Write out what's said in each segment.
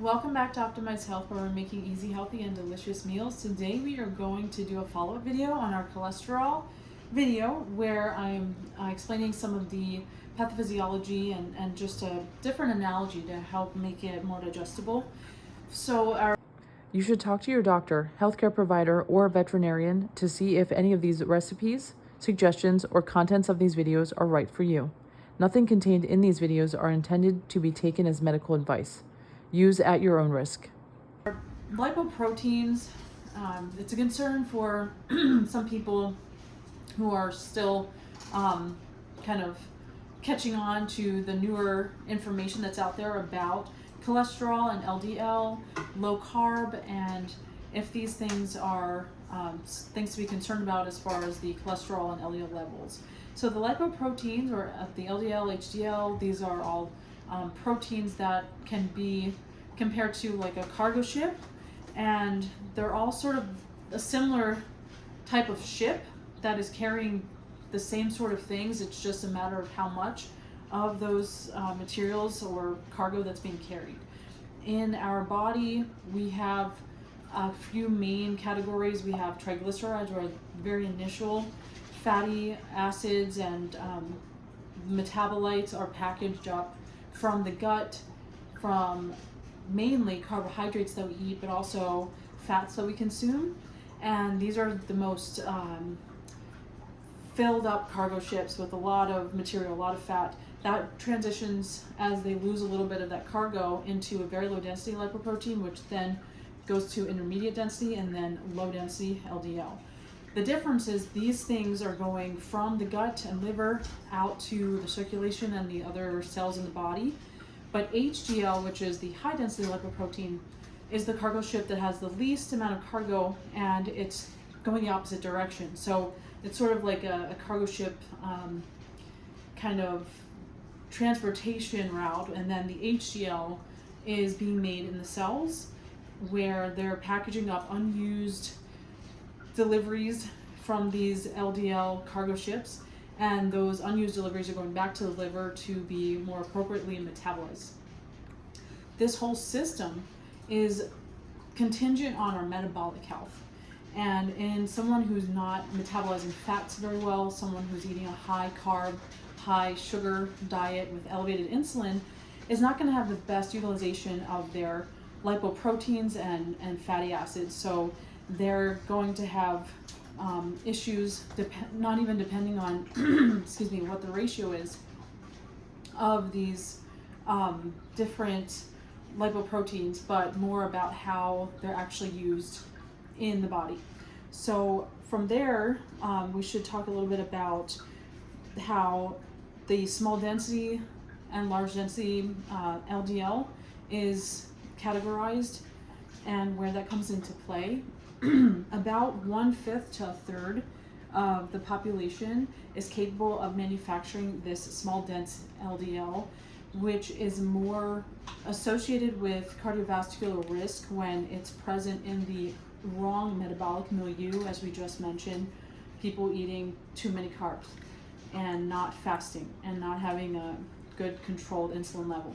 Welcome back to Optimize Health, where we're making easy, healthy, and delicious meals. Today we are going to do a follow-up video on our cholesterol video where I'm explaining some of the pathophysiology and just a different analogy to help make it more digestible. You should talk to your doctor, healthcare provider, or veterinarian to see if any of these recipes, suggestions, or contents of these videos are right for you. Nothing contained in these videos are intended to be taken as medical advice. Use at your own risk. Lipoproteins, it's a concern for some people who are still kind of catching on to the newer information that's out there about cholesterol and LDL, low carb, and if these things are things to be concerned about as far as the cholesterol and LDL levels. So the lipoproteins, or the LDL, HDL, these are all proteins that can be compared to like a cargo ship, and they're all sort of a similar type of ship that is carrying the same sort of things. It's just a matter of how much of those materials or cargo that's being carried. In our body, we have a few main categories. We have triglycerides, or very initial fatty acids and metabolites are packaged up from the gut, from mainly carbohydrates that we eat, but also fats that we consume. And these are the most filled up cargo ships with a lot of material, a lot of fat. That transitions as they lose a little bit of that cargo into a very low density lipoprotein, which then goes to intermediate density and then low density LDL. The difference is these things are going from the gut and liver out to the circulation and the other cells in the body. But HDL, which is the high density lipoprotein, is the cargo ship that has the least amount of cargo, and it's going the opposite direction. So it's sort of like a cargo ship kind of transportation route, and then the HDL is being made in the cells where they're packaging up unused deliveries from these LDL cargo ships, and those unused deliveries are going back to the liver to be more appropriately metabolized. This whole system is contingent on our metabolic health. And in someone who's not metabolizing fats very well, someone who's eating a high carb, high sugar diet with elevated insulin, is not going to have the best utilization of their lipoproteins and fatty acids. So they're going to have issues, not even depending on excuse me, what the ratio is of these different lipoproteins, but more about how they're actually used in the body. So from there, we should talk a little bit about how the small density and large density LDL is categorized and where that comes into play. About 1/5 to 1/3 of the population is capable of manufacturing this small dense LDL, which is more associated with cardiovascular risk when it's present in the wrong metabolic milieu, as we just mentioned, people eating too many carbs and not fasting and not having a good controlled insulin level.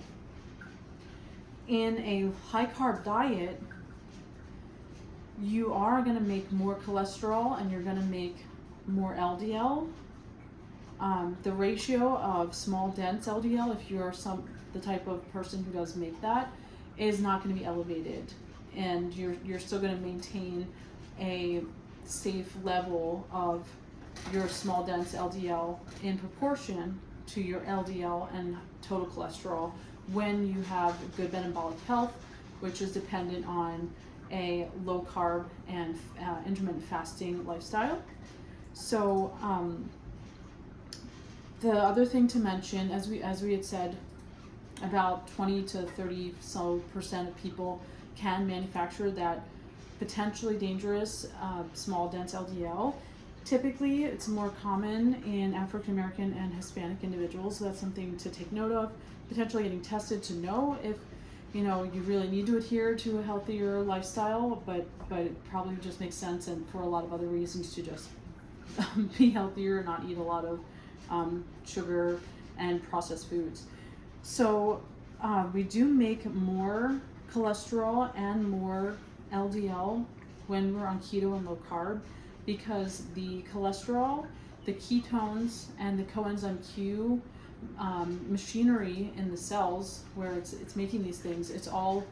In a high carb diet, you are going to make more cholesterol and you're going to make more LDL. The ratio of small dense LDL, if you're the type of person who does make that, is not going to be elevated, and you're still going to maintain a safe level of your small dense LDL in proportion to your LDL and total cholesterol when you have good metabolic health, which is dependent on a low carb and intermittent fasting lifestyle. So the other thing to mention, as we had said, about 20 to 30% of people can manufacture that potentially dangerous small dense LDL. Typically, it's more common in African American and Hispanic individuals, so that's something to take note of. Potentially getting tested to know if you really need to adhere to a healthier lifestyle, but it probably just makes sense, and for a lot of other reasons, to just be healthier, not eat a lot of sugar and processed foods. So we do make more cholesterol and more LDL when we're on keto and low carb, because the cholesterol, the ketones, and the coenzyme Q machinery in the cells where it's making these things, it's all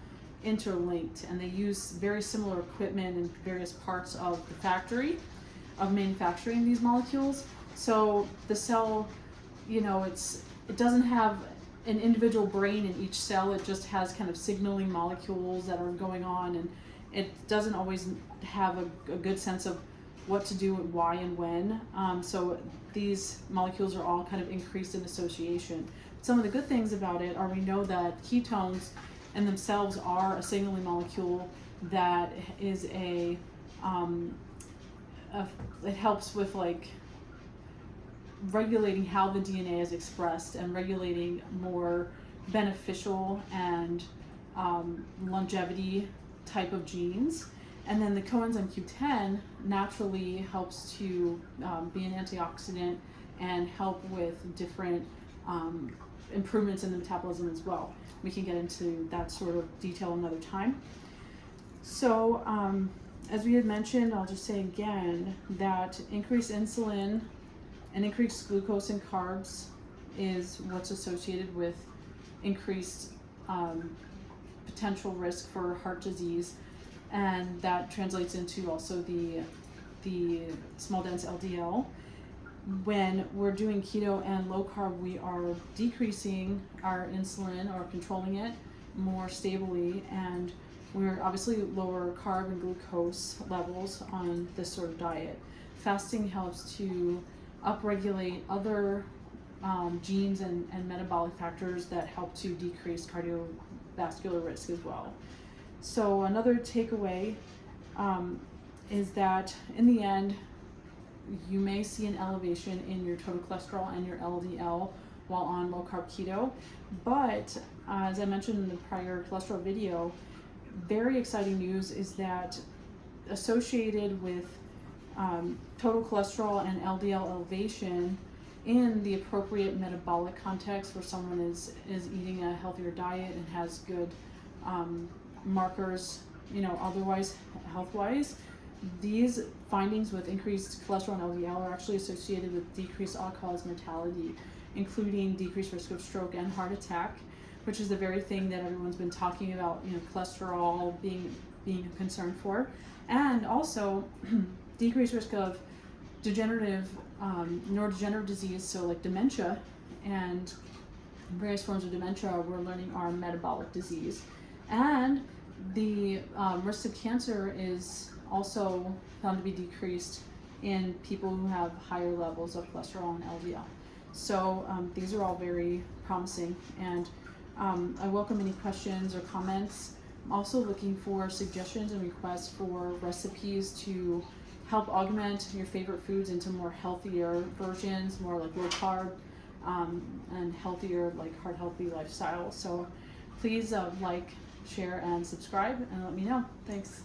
interlinked, and they use very similar equipment in various parts of the factory of manufacturing these molecules. So the cell, you know, it doesn't have an individual brain in each cell. It just has kind of signaling molecules that are going on, and it doesn't always have a good sense of what to do, why, and when. So these molecules are all kind of increased in association. Some of the good things about it are we know that ketones in themselves are a signaling molecule that is it helps with like regulating how the DNA is expressed and regulating more beneficial and longevity type of genes. And then the coenzyme Q10 naturally helps to be an antioxidant and help with different improvements in the metabolism as well. We can get into that sort of detail another time. So as we had mentioned, I'll just say again that increased insulin and increased glucose and carbs is what's associated with increased potential risk for heart disease, and that translates into also the small dense LDL. When we're doing keto and low carb, we are decreasing our insulin or controlling it more stably, and we're obviously lower carb and glucose levels on this sort of diet. Fasting helps to upregulate other genes and metabolic factors that help to decrease cardiovascular risk as well. So another takeaway is that in the end, you may see an elevation in your total cholesterol and your LDL while on low carb keto, but as I mentioned in the prior cholesterol video, very exciting news is that associated with total cholesterol and LDL elevation in the appropriate metabolic context where someone is eating a healthier diet and has good markers, you know, otherwise health-wise, these findings with increased cholesterol and LDL are actually associated with decreased all-cause mortality, including decreased risk of stroke and heart attack, which is the very thing that everyone's been talking about, you know, cholesterol being a concern for, and also decreased risk of degenerative neurodegenerative disease, so like dementia and various forms of dementia we're learning are metabolic disease. And the risk of cancer is also found to be decreased in people who have higher levels of cholesterol and LDL. So these are all very promising, and I welcome any questions or comments. I'm also looking for suggestions and requests for recipes to help augment your favorite foods into more healthier versions, more like low carb and healthier, like heart healthy lifestyle. So please like, share, and subscribe, and let me know. Thanks.